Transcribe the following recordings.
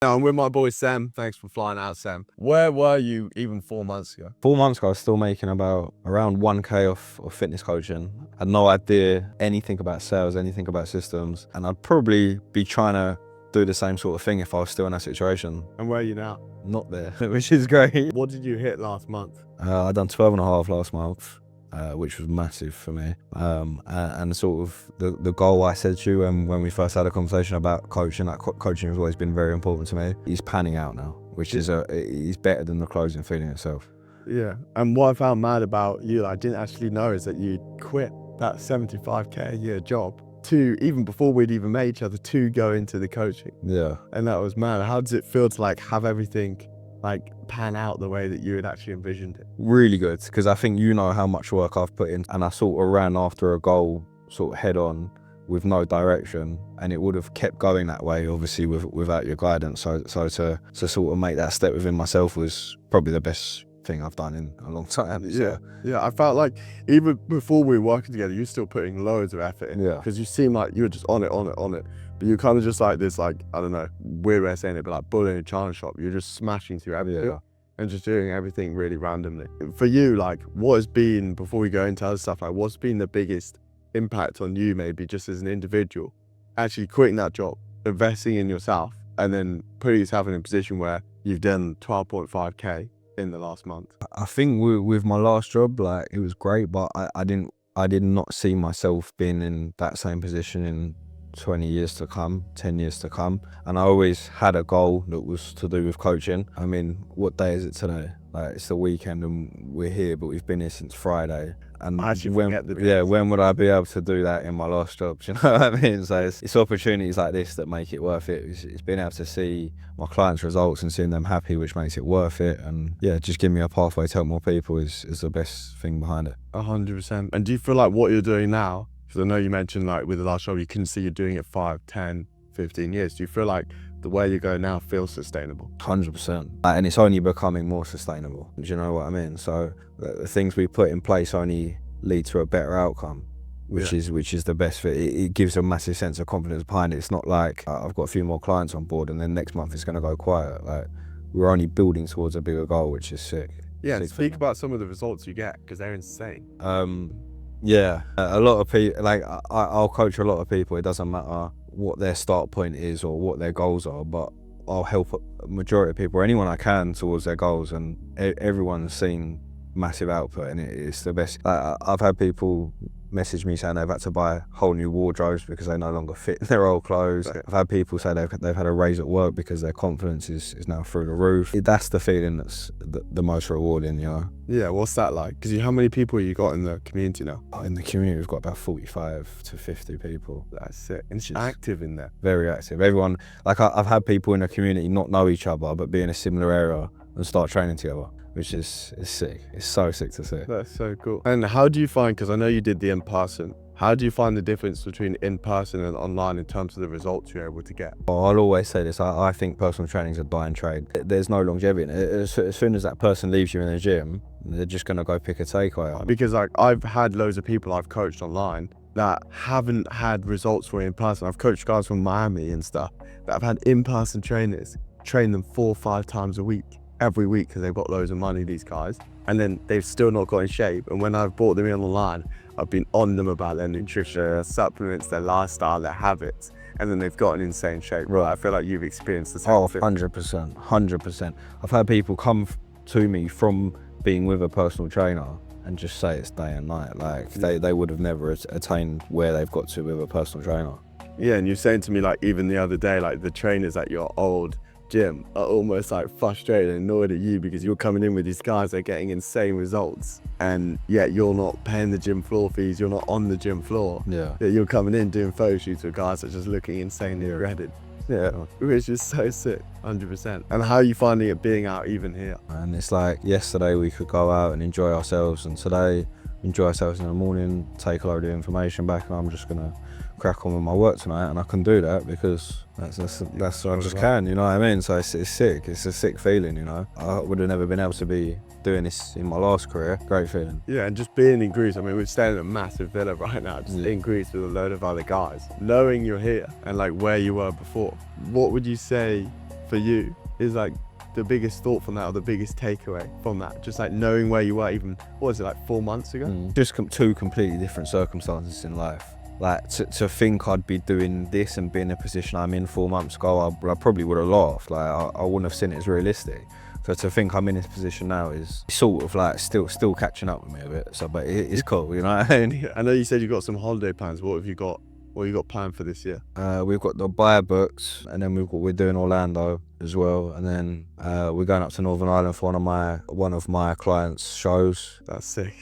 I'm with my boy Sam. Thanks for flying out, Sam. Where were you even 4 months ago? 4 months ago, I was still making around 1K off fitness coaching. I had no idea anything about sales, anything about systems, and I'd probably be trying to do the same sort of thing if I was still in that situation. And where are you now? Not there, which is great. What did you hit last month? I done 12 and a half last month, which was massive for me. And sort of the goal I said to you when we first had a conversation about coaching, that coaching has always been very important to me. He's panning out now, which is he's better than the closing feeling itself. Yeah, and what I found mad about you, I didn't actually know, is that you quit that 75K a year job to, even before we'd even met each other, to go into the coaching. Yeah. And that was mad. How does it feel to like have everything like pan out the way that you had actually envisioned it? Really good, because I think you know how much work I've put in, and I sort of ran after a goal sort of head on with no direction, and it would have kept going that way obviously without your guidance. So to sort of make that step within myself was probably the best thing I've done in a long time. So. Yeah, I felt like even before we were working together, you're still putting loads of effort in. Yeah. Because you seem like you were just on it. But you're kind of just like this, like, I don't know, weird way of saying it, but like bull in a china shop. You're just smashing through everything and just doing everything really randomly. For you, like, what has been, before we go into other stuff, like what's been the biggest impact on you, maybe just as an individual, actually quitting that job, investing in yourself, and then putting yourself in a position where you've done 12.5K in the last month? I think with my last job, like, it was great, but I did not see myself being in that same position in 20 years to come, 10 years to come. And I always had a goal that was to do with coaching. I mean, what day is it today? Like, it's the weekend and we're here, but we've been here since Friday. And I actually forget the days. when would I be able to do that in my last job? Do you know what I mean? So it's opportunities like this that make it worth it. It's being able to see my clients' results and seeing them happy, which makes it worth it. And yeah, just giving me a pathway to help more people is the best thing behind it. 100%. And do you feel like what you're doing now, because I know you mentioned like with the last job, you couldn't see you doing it 5, 10, 15 years. Do you feel like the way you go now feels sustainable? 100%. And it's only becoming more sustainable. Do you know what I mean? So the things we put in place only lead to a better outcome, which is the best fit. It gives a massive sense of confidence behind it. It's not like I've got a few more clients on board and then next month it's going to go quiet. Like, we're only building towards a bigger goal, which is sick. Yeah, and speak about some of the results you get, because they're insane. Yeah, a lot of people, like, I'll coach a lot of people. It doesn't matter what their start point is or what their goals are, but I'll help a majority of people, or anyone I can, towards their goals, and everyone's seen massive output, and it's the best. I've had people message me saying they've had to buy whole new wardrobes because they no longer fit their old clothes. I've had people say they've had a raise at work because their confidence is now through the roof. That's the feeling that's the most rewarding, you know. Yeah, what's that like? Because how many people you got in the community now? In the community, we've got about 45 to 50 people. That's it. And it's active in there. Very active. Everyone, like, I've had people in the community not know each other but be in a similar area and start training together, which is sick. It's so sick to see. That's so cool. And how do you find, because I know you did the in-person, how do you find the difference between in-person and online in terms of the results you're able to get? Well, I'll always say this, I think personal training is a dying trade. There's no longevity in it. As soon as that person leaves you in the gym, they're just going to go pick a takeaway up. Because like, I've had loads of people I've coached online that haven't had results for in person. I've coached guys from Miami and stuff that have had in-person trainers train them 4 or 5 times a week, every week, because they've got loads of money, these guys, and then they've still not got in shape. And when I've brought them in online, I've been on them about their nutrition, their supplements, their lifestyle, their habits, and then they've got in insane shape. Right. I feel like you've experienced the same thing. 100%. I've had people come to me from being with a personal trainer and just say it's day and night. Like, they would have never attained where they've got to with a personal trainer. Yeah, and you're saying to me, like, even the other day, like, the trainers at your old gym are almost like frustrated and annoyed at you because you're coming in with these guys that are getting insane results, and yet you're not paying the gym floor fees, you're not on the gym floor. Yeah. You're coming in doing photo shoots with guys that are just looking insanely shredded. Yeah, which is so sick, 100%. And how are you finding it being out even here? And it's like, yesterday we could go out and enjoy ourselves, and today enjoy ourselves in the morning, take a load of information back, and I'm just gonna crack on with my work tonight. And I can do that because that's what I just can, you know what I mean? So it's sick. It's a sick feeling, you know. I would have never been able to be doing this in my last career. Great feeling. Yeah, and just being in Greece, I mean, we're staying in a massive villa right now, just in Greece with a load of other guys. Knowing you're here and like where you were before, what would you say for you is like the biggest thought from that, or the biggest takeaway from that? Just like knowing where you were even, what was it, like 4 months ago? Just two completely different circumstances in life. Like to think I'd be doing this and be in a position I'm in 4 months ago, I probably would have laughed. Like I wouldn't have seen it as realistic. So to think I'm in this position now is sort of like still catching up with me a bit. So, but it's cool, you know what I mean? I know you said you got some holiday plans. What have you got? What you got planned for this year? We've got the buyer books, and then we're doing Orlando as well, and then we're going up to Northern Ireland for one of my clients' shows. That's sick.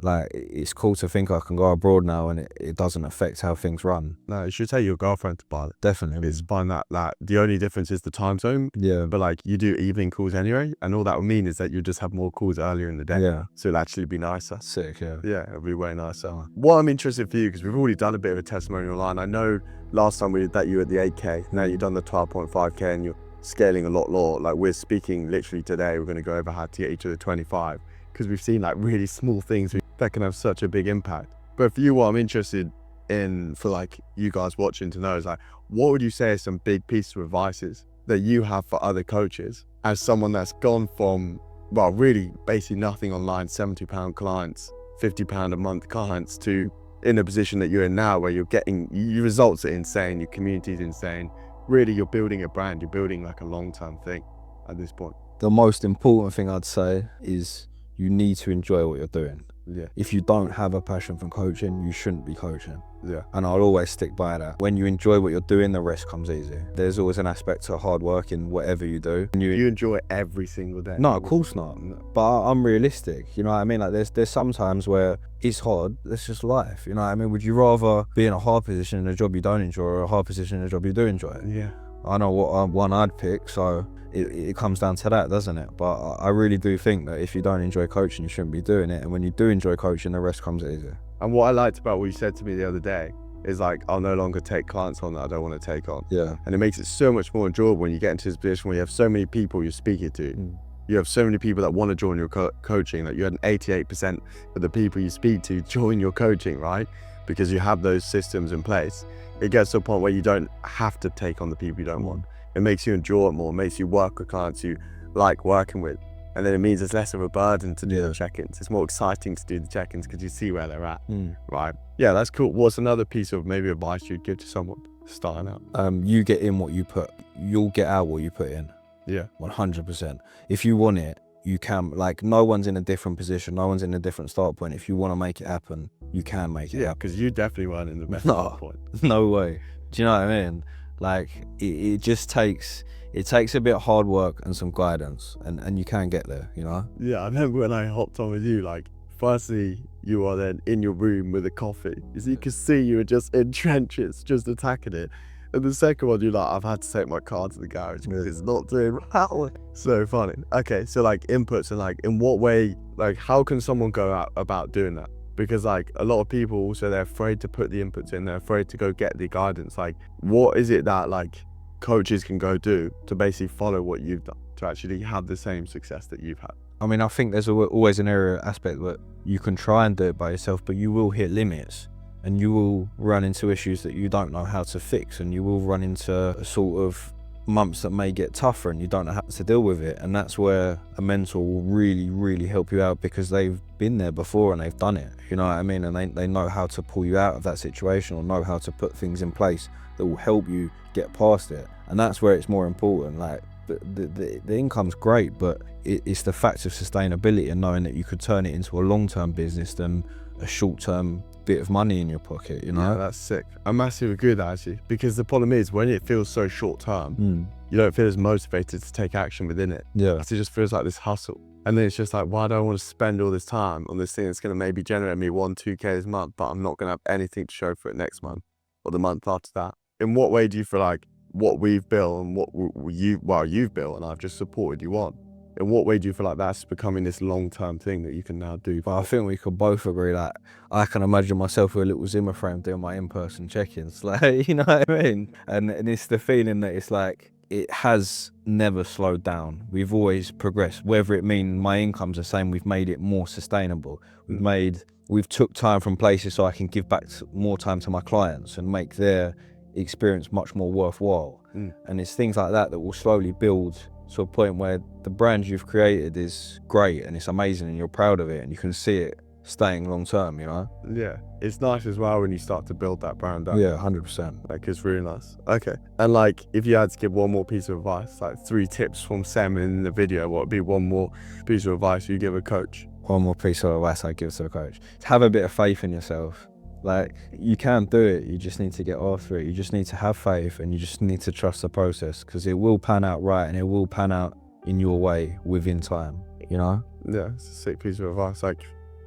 Like it's cool to think I can go abroad now, and it doesn't affect how things run. No, you should take your girlfriend to Bali. Definitely. It's fine that the only difference is the time zone. Yeah. But like you do evening calls anyway, and all that would mean is that you just have more calls earlier in the day. Yeah. So it'll actually be nicer. Sick. Yeah. Yeah, it'll be way nicer. What I'm interested for you, because we've already done a bit of a testimonial line. I know last time we did that you were at the 8K. Now you've done the 12.5K, and you're scaling a lot more. Like we're speaking literally today, we're going to go over how to get you to the 25, because we've seen like really small things that can have such a big impact. But for you, what I'm interested in for like you guys watching to know is like, what would you say are some big pieces of advices that you have for other coaches as someone that's gone from, well, really basically nothing online, £70 clients, £50 a month clients, to in a position that you're in now where you're getting, your results are insane, your community is insane. Really, you're building a brand, you're building like a long-term thing at this point. The most important thing I'd say is you need to enjoy what you're doing. Yeah. If you don't have a passion for coaching, you shouldn't be coaching. Yeah. And I'll always stick by that. When you enjoy what you're doing, the rest comes easy. There's always an aspect to hard work in whatever you do. And You enjoy every single day? No, of course not. But I'm realistic. You know what I mean? Like there's some times where it's hard. That's just life. You know what I mean? Would you rather be in a hard position in a job you don't enjoy, or a hard position in a job you do enjoy? Yeah. I know what one I'd pick, so it comes down to that, doesn't it? But I really do think that if you don't enjoy coaching, you shouldn't be doing it. And when you do enjoy coaching, the rest comes easier. And what I liked about what you said to me the other day is like, I'll no longer take clients on that I don't want to take on. Yeah. And it makes it so much more enjoyable when you get into this position where you have so many people you're speaking to. You have so many people that want to join your coaching, that you had an 88% of the people you speak to join your coaching, right? Because you have those systems in place. It gets to a point where you don't have to take on the people you don't want. It makes you enjoy it more, it makes you work with clients you like working with. And then it means it's less of a burden to do the check-ins. It's more exciting to do the check-ins because you see where they're at, right? Yeah, that's cool. What's another piece of maybe advice you'd give to someone starting out? You get in what you put, you'll get out what you put in. Yeah. 100%. If you want it, you can. Like no one's in a different position, no one's in a different start point. If you want to make it happen, you can make it happen. Yeah, because you definitely weren't in the best No. start point. No way. Do you know what I mean? Like it just takes a bit of hard work and some guidance, and you can get there, you know? Yeah, I remember when I hopped on with you, like, firstly, you are then in your room with a coffee. As you can see, you were just in trenches, just attacking it. And the second one, you're like, I've had to take my car to the garage because it's not doing well. So funny. Okay, so like inputs, and like in what way, like how can someone go out about doing that? Because like a lot of people also, they're afraid to put the inputs in, they're afraid to go get the guidance. Like what is it that like coaches can go do to basically follow what you've done to actually have the same success that you've had? I mean, I think there's always an area aspect where you can try and do it by yourself, but you will hit limits and you will run into issues that you don't know how to fix, and you will run into sort of months that may get tougher and you don't know how to deal with it. And that's where a mentor will really, really help you out, because they've been there before and they've done it, you know what I mean? And they know how to pull you out of that situation, or know how to put things in place that will help you get past it. And that's where it's more important. Like the income's great, but it's the fact of sustainability and knowing that you could turn it into a long-term business than a short-term bit of money in your pocket, you know? Yeah, that's sick. I massively agree with that actually, because the problem is when it feels so short-term, you don't feel as motivated to take action within it. Yeah. It just feels like this hustle. And then it's just like, why do I want to spend all this time on this thing that's going to maybe generate me 1-2K this month, but I'm not going to have anything to show for it next month or the month after that? In what way do you feel like what we've built and what you've built and I've just supported you on, in what way do you feel like that's becoming this long-term thing that you can now do? But I think we could both agree that I can imagine myself with a little Zimmer frame doing my in-person check-ins, like, you know what I mean? And it's the feeling that it's like, it has never slowed down. We've always progressed, whether it means my income's the same, we've made it more sustainable. We've took time from places so I can give back more time to my clients and make their experience much more worthwhile. Mm. And it's things like that that will slowly build to a point where the brand you've created is great and it's amazing and you're proud of it and you can see it staying long term, you know? Yeah, it's nice as well when you start to build that brand up. Yeah, 100%. Like, it's really nice. Okay. And like, if you had to give one more piece of advice, like 3 tips from Sam in the video, what would be one more piece of advice you give a coach? One more piece of advice I give to a coach: have a bit of faith in yourself. Like, you can do it, you just need to get after it. You just need to have faith and you just need to trust the process, because it will pan out right and it will pan out in your way within time, you know? Yeah, it's a sick piece of advice. Like,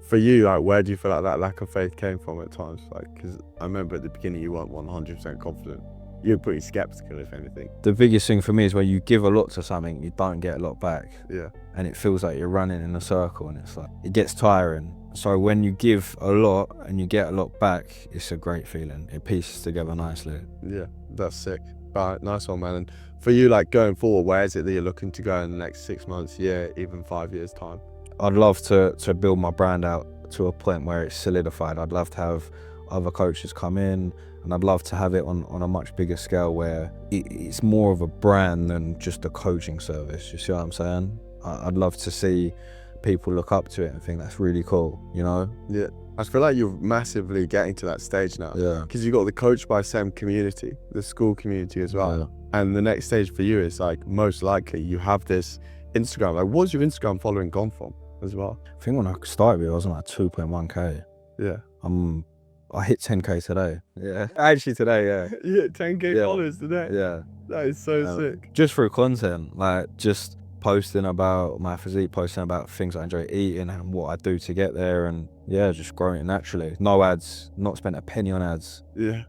for you, like, where do you feel like that lack of faith came from at times? Like, because I remember at the beginning you weren't 100% confident. You were pretty skeptical, if anything. The biggest thing for me is when you give a lot to something, you don't get a lot back. Yeah. And it feels like you're running in a circle and it's like, it gets tiring. So when you give a lot and you get a lot back, it's a great feeling. It pieces together nicely. Yeah, that's sick. All right, nice one, man. And for you, like, going forward, where is it that you're looking to go in the next 6 months, year, even 5 years' time? I'd love to build my brand out to a point where it's solidified. I'd love to have other coaches come in, and I'd love to have it on a much bigger scale where it's more of a brand than just a coaching service. You see what I'm saying? I'd love to see people look up to it and think that's really cool, you know? Yeah. I feel like you're massively getting to that stage now. Yeah. Because you've got the Coach by Sam community, the school community as well. Yeah. And the next stage for you is, like, most likely you have this Instagram. Like, what's your Instagram following gone from as well? I think when I started with it, I was on like 2.1k. Yeah. I hit 10k today. Yeah. Actually today, yeah. You hit 10k Yeah. followers today. Yeah. That is so sick. Just through content, like just posting about my physique, posting about things I enjoy eating and what I do to get there, and yeah, just growing it naturally. No ads, not spent a penny on ads. Yeah.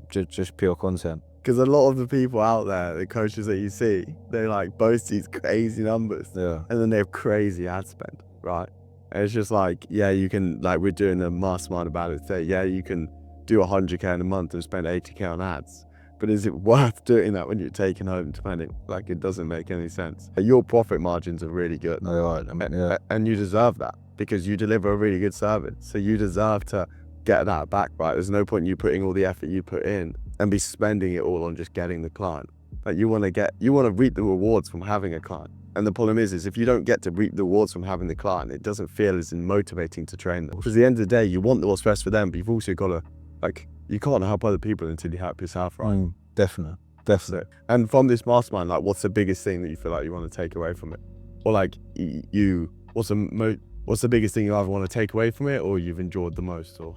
Just pure content. Because a lot of the people out there, the coaches that you see, they like boast these crazy numbers. Yeah. And then they have crazy ad spend, right? And it's just like, yeah, you can, like, we're doing a mastermind about it today. Yeah, you can do 100k in a month and spend 80k on ads. But is it worth doing that when you're taking home spending? Like, it doesn't make any sense. Your profit margins are really good. No, right. I mean, yeah. And you deserve that because you deliver a really good service. So you deserve to get that back, right? There's no point in you putting all the effort you put in and be spending it all on just getting the client. Like, you want to reap the rewards from having a client. And the problem is if you don't get to reap the rewards from having the client, it doesn't feel as motivating to train them. Because at the end of the day, you want what's best for them, but you've also got to, like, you can't help other people until you help yourself, right? Definitely. So, and from this mastermind, like, what's the biggest thing that you feel like you want to take away from it? Or like, what's the biggest thing you either want to take away from it or you've enjoyed the most? Or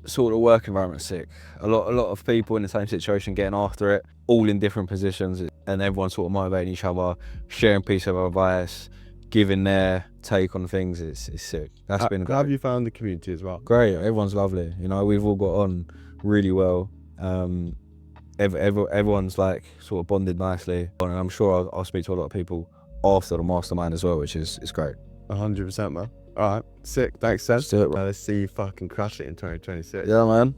sort of work environment sick. A lot of people in the same situation getting after it, all in different positions, and everyone sort of motivating each other, sharing piece of advice, giving their take on things. It's sick. That's been great. How have you found the community as well? Great. Everyone's lovely. You know, we've all got on really well. Everyone's like sort of bonded nicely, and I'm sure I'll speak to a lot of people after the mastermind as well, which is great. 100%, man. All right, sick. Thanks, Seth. Let's do it, bro. Let's see you fucking crush it in 2026. Yeah, man.